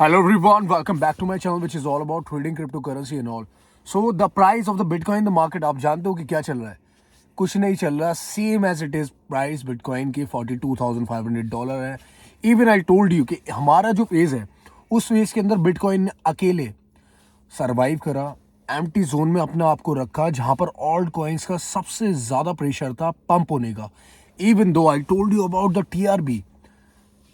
Hello everyone, welcome back to my channel which is all about trading cryptocurrency and all. So the price of the Bitcoin in the market आप जानते हो कि क्या चल रहा है? कुछ नहीं चल रहा, same as it is price bitcoin की $42,500 है. इवन आई टोल्ड यू कि हमारा जो फेज है उस फेज के अंदर बिटकॉइन ने अकेले सरवाइव करा, एम्प्टी जोन में अपने आप को रखा जहां पर ऑल्ट कॉइन्स का सबसे ज़्यादा प्रेशर था पंप होने का. Even though I told you about the TRB.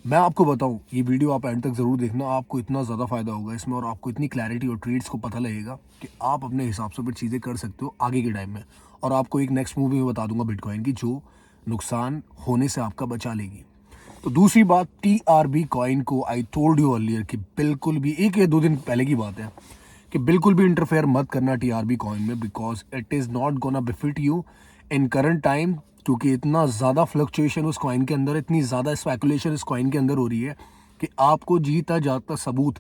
मैं आपको बताऊं, ये वीडियो आप एंड तक ज़रूर देखना, आपको इतना ज़्यादा फ़ायदा होगा इसमें और आपको इतनी क्लैरिटी और ट्रेड्स को पता लगेगा कि आप अपने हिसाब से फिर चीज़ें कर सकते हो आगे के टाइम में. और आपको एक नेक्स्ट मूवी में बता दूंगा बिटकॉइन की जो नुकसान होने से आपका बचा लेगी. तो दूसरी बात, TRB कॉइन को आई टोल्ड यू अर्लियर कि बिल्कुल भी, एक या दो दिन पहले की बात है, कि बिल्कुल भी इंटरफेयर मत करना TRB कॉइन में, because it is not gonna benefit you in current time. क्योंकि इतना ज़्यादा फ्लक्चुएशन उस कॉइन के अंदर, इतनी ज़्यादा स्पेकुलेशन इस कॉइन के अंदर हो रही है कि आपको जीता जाता सबूत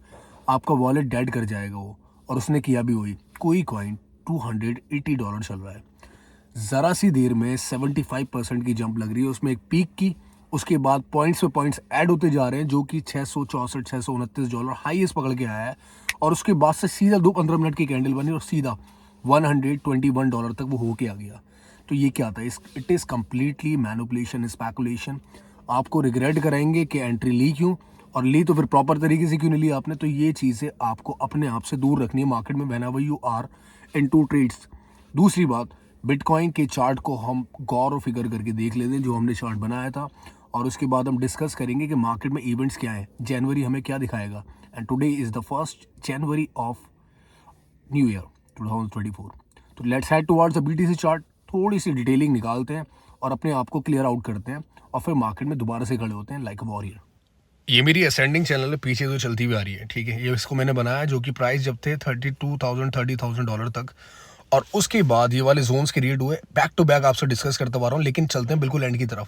आपका वॉलेट डेड कर जाएगा वो. और उसने किया भी वही. कोई कॉइन $280 चल रहा है, ज़रा सी देर में 75% की जंप लग रही है. उसमें एक पीक की, उसके बाद पॉइंट्स पे पॉइंट्स ऐड होते जा रहे हैं जो कि $664-629 हाईएस्ट पकड़ के आया है. और उसके बाद से सीधा 2-15 मिनट की कैंडल बनी और सीधा $121 तक वो होके आ गया. तो ये क्या था? It is completely manipulation, speculation. आपको रिग्रेट कराएंगे कि एंट्री ली क्यों, और ली तो फिर प्रॉपर तरीके से क्यों नहीं ली आपने. तो ये चीज़ें आपको अपने आप से दूर रखनी है मार्केट में whenever you are into trades. दूसरी बात, बिटकॉइन के चार्ट को हम गौर और फिगर करके देख लेते हैं जो हमने चार्ट बनाया था, और उसके बाद हम डिस्कस करेंगे कि मार्केट में इवेंट्स क्या हैं, जनवरी हमें क्या दिखाएगा. And today is the 1 January of new year 2024. तो let's head towards the BTC chart. थोड़ी सी डिटेलिंग निकालते हैं और अपने आप को क्लियर आउट करते हैं और फिर मार्केट में दोबारा से खड़े होते हैं लाइक अ वॉरियर. ये मेरी असेंडिंग चैनल है, पीछे तो चलती हुई आ रही है, ठीक है. ये इसको मैंने बनाया जो कि प्राइस जब थे $30,000 तक, और उसके बाद ये वाले जोन्स क्रिएट हुए. बैक टू बैक आपसे डिस्कस करते आ रहा हूँ, लेकिन चलते हैं बिल्कुल एंड की तरफ.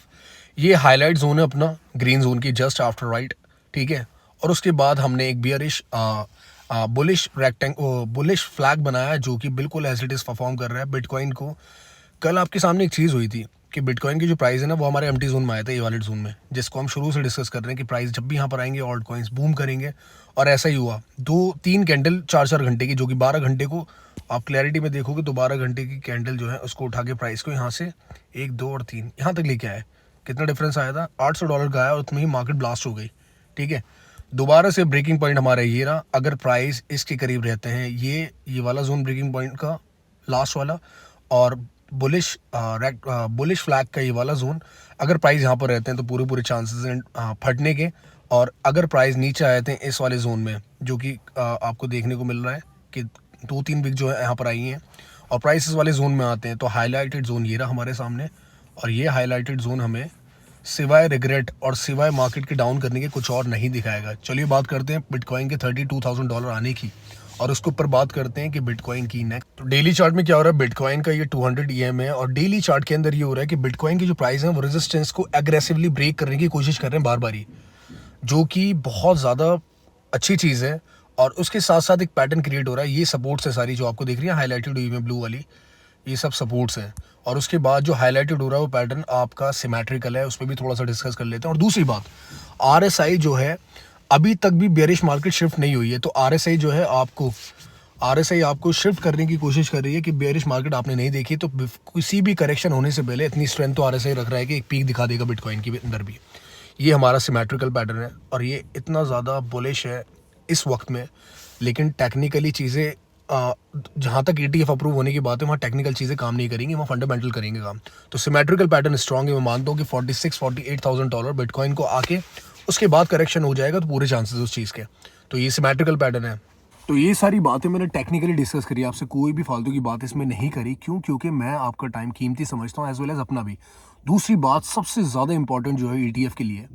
ये हाईलाइट जोन है अपना, ग्रीन जोन की जस्ट आफ्टर राइट, ठीक है. और उसके बाद हमने एक बियरिश बुलिश फ्लैग बनाया जो कि बिल्कुल एज इट इज़ परफॉर्म कर रहा है बिटकॉइन को. कल आपके सामने एक चीज़ हुई थी कि बिटकॉइन की जो प्राइस है ना वो हमारे एम्प्टी जोन में आया था, ये वालेट जोन में, जिसको हम शुरू से डिस्कस कर रहे हैं कि प्राइस जब भी यहाँ पर आएंगे ऑल्ट कॉइन्स बूम करेंगे. और ऐसा ही हुआ. 2-3 कैंडल 4-4 घंटे की, जो कि 12 घंटे को आप क्लैरिटी में देखोगे तो 12 घंटे की कैंडल जो है उसको उठा के प्राइस को यहाँ से 1, 2 और 3 यहाँ तक लेके आए. कितना डिफरेंस आया था? $800 का आया और उतनी ही मार्केट ब्लास्ट हो गई, ठीक है. दोबारा से ब्रेकिंग पॉइंट हमारा ये रहा. अगर प्राइस इसके करीब रहते हैं, ये वाला जोन ब्रेकिंग पॉइंट का लास्ट वाला, और बुलिश फ्लैग का ये वाला जोन, अगर प्राइस यहाँ पर रहते हैं तो पूरे चांसेस हैं फटने के. और अगर प्राइस नीचे आए थे इस वाले जोन में, जो कि आपको देखने को मिल रहा है कि 2-3 बिग जो है यहाँ पर आई हैं, और प्राइस इस वाले जोन में आते हैं, तो हाईलाइटेड जोन ये रहा हमारे सामने. और ये हाईलाइटेड जोन हमें सिवाय रिग्रेट और सिवाय मार्केट के डाउन करने के कुछ और नहीं दिखाएगा. चलिए बात करते हैं बिटकॉइन के $32,000 आने की, और उसके ऊपर बात करते हैं कि बिटकॉइन की नेक्स्ट. तो डेली चार्ट में क्या हो रहा है, बिटकॉइन का ये 200 EM है, और डेली चार्ट के अंदर ये हो रहा है कि बिटकॉइन की जो प्राइस है वो रेजिस्टेंस को एग्रेसिवली ब्रेक करने की कोशिश कर रहे हैं बार बार ही, जो कि बहुत ज़्यादा अच्छी चीज़ है. और उसके साथ साथ एक पैटर्न क्रिएट हो रहा है. ये सपोर्ट्स है सारी जो आपको दिख रही है हाईलाइटेड हुई में ब्लू वाली, ये सब सपोर्ट्स हैं. और उसके बाद जो हाईलाइटेड हो रहा है वो पैटर्न आपका सिमेट्रिकल है, उस पर भी थोड़ा सा डिस्कस कर लेते हैं. और दूसरी बात, RSI जो है अभी तक भी बेरिश मार्केट शिफ्ट नहीं हुई है. तो RSI जो है आपको शिफ्ट करने की कोशिश कर रही है कि बेरिश मार्केट आपने नहीं देखी, तो किसी भी करेक्शन होने से पहले इतनी स्ट्रेंथ तो RSI रख रहा है कि एक पीक दिखा देगा बिटकॉइन के अंदर भी. ये हमारा सिमेट्रिकल पैटर्न है और ये इतना ज़्यादा बुलिश है इस वक्त में. लेकिन टेक्निकली चीज़ें जहाँ तक ETF अप्रूव होने की बात है, वहाँ टेक्निकल चीज़ें काम नहीं करेंगी, वहाँ फंडामेंटल करेंगे काम. तो सिमेट्रिकल पैटर्न स्ट्रॉन्ग है. मैं मानता हूँ कि $46,000-48,000 बिटकॉइन को आके उसके बाद करेक्शन हो जाएगा, तो पूरे चांसेस उस चीज़ के. तो ये सिमेट्रिकल पैटर्न है. तो ये सारी बातें मैंने टेक्निकली डिस्कस करी, आपसे कोई भी फालतू की बात इसमें नहीं करी. क्यों? क्योंकि मैं आपका टाइम कीमती समझता हूँ, एज वेल एज अपना भी. दूसरी बात सबसे ज़्यादा इंपॉर्टेंट जो है ETF के लिए,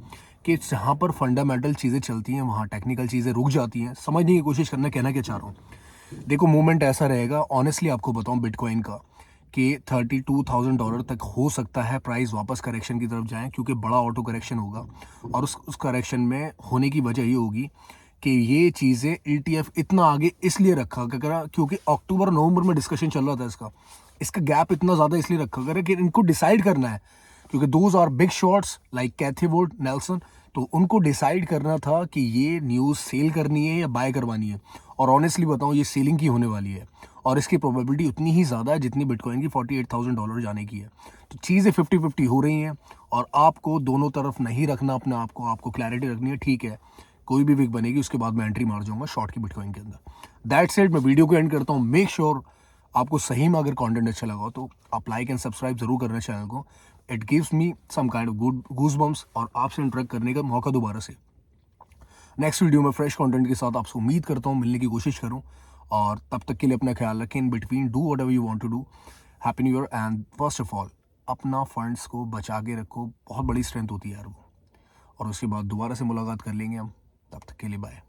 कि जहाँ पर फंडामेंटल चीज़ें चलती हैं वहाँ टेक्निकल चीज़ें रुक जाती हैं. समझने की कोशिश करना, कहना क्या चाह रहा हूँ. देखो, मूवमेंट ऐसा रहेगा, ऑनेस्टली आपको बताऊं बिटकॉइन का, कि $32,000 तक हो सकता है प्राइस वापस करेक्शन की तरफ जाएं, क्योंकि बड़ा ऑटो करेक्शन होगा. और उस करेक्शन में होने की वजह ये होगी कि ये चीज़ें ETF इतना आगे इसलिए रखा करा क्योंकि अक्टूबर नवंबर में डिस्कशन चल रहा था इसका गैप इतना ज़्यादा इसलिए रखा करा कि इनको डिसाइड करना है, क्योंकि those are big shots like Cathy Wood, Nelson. तो उनको डिसाइड करना था कि ये न्यूज़ सेल करनी है या बाय करवानी है। और ऑनेस्टली बताऊँ, ये सेलिंग की होने वाली है और इसकी प्रोबेबिलिटी उतनी ही ज़्यादा है जितनी बिटकॉइन की $48,000 जाने की है। तो चीज़ें 50-50 हो रही हैं और आपको दोनों तरफ नहीं रखना अपने आप को, आपको क्लैरिटी रखनी है। ठीक है, कोई भी विक बनेगी उसके बाद मैं एंट्री मार जाऊँगा शॉर्ट की बिटकॉइन के अंदर। दैट्स इट, मैं वीडियो को एंड करता हूँ। मेक श्योर आपको सही में अगर कंटेंट अच्छा लगा हो तो आप लाइक एंड सब्सक्राइब जरूर करना चैनल को। It gives me some kind of good goosebumps और आपसे इंटरेक्ट करने का मौका दोबारा से। नेक्स्ट वीडियो में फ्रेश कंटेंट के साथ आपसे उम्मीद करता हूँ मिलने की कोशिश करूँ। और तब तक के लिए अपना ख्याल रखें। In between do whatever you want to do. Happy new year and first of all अपना फंड्स को बचा के रखो, बहुत बड़ी स्ट्रेंथ होती है यार वो। और उसके बाद दोबारा से मुलाकात कर लेंगे हम, तब तक के लिए बाय।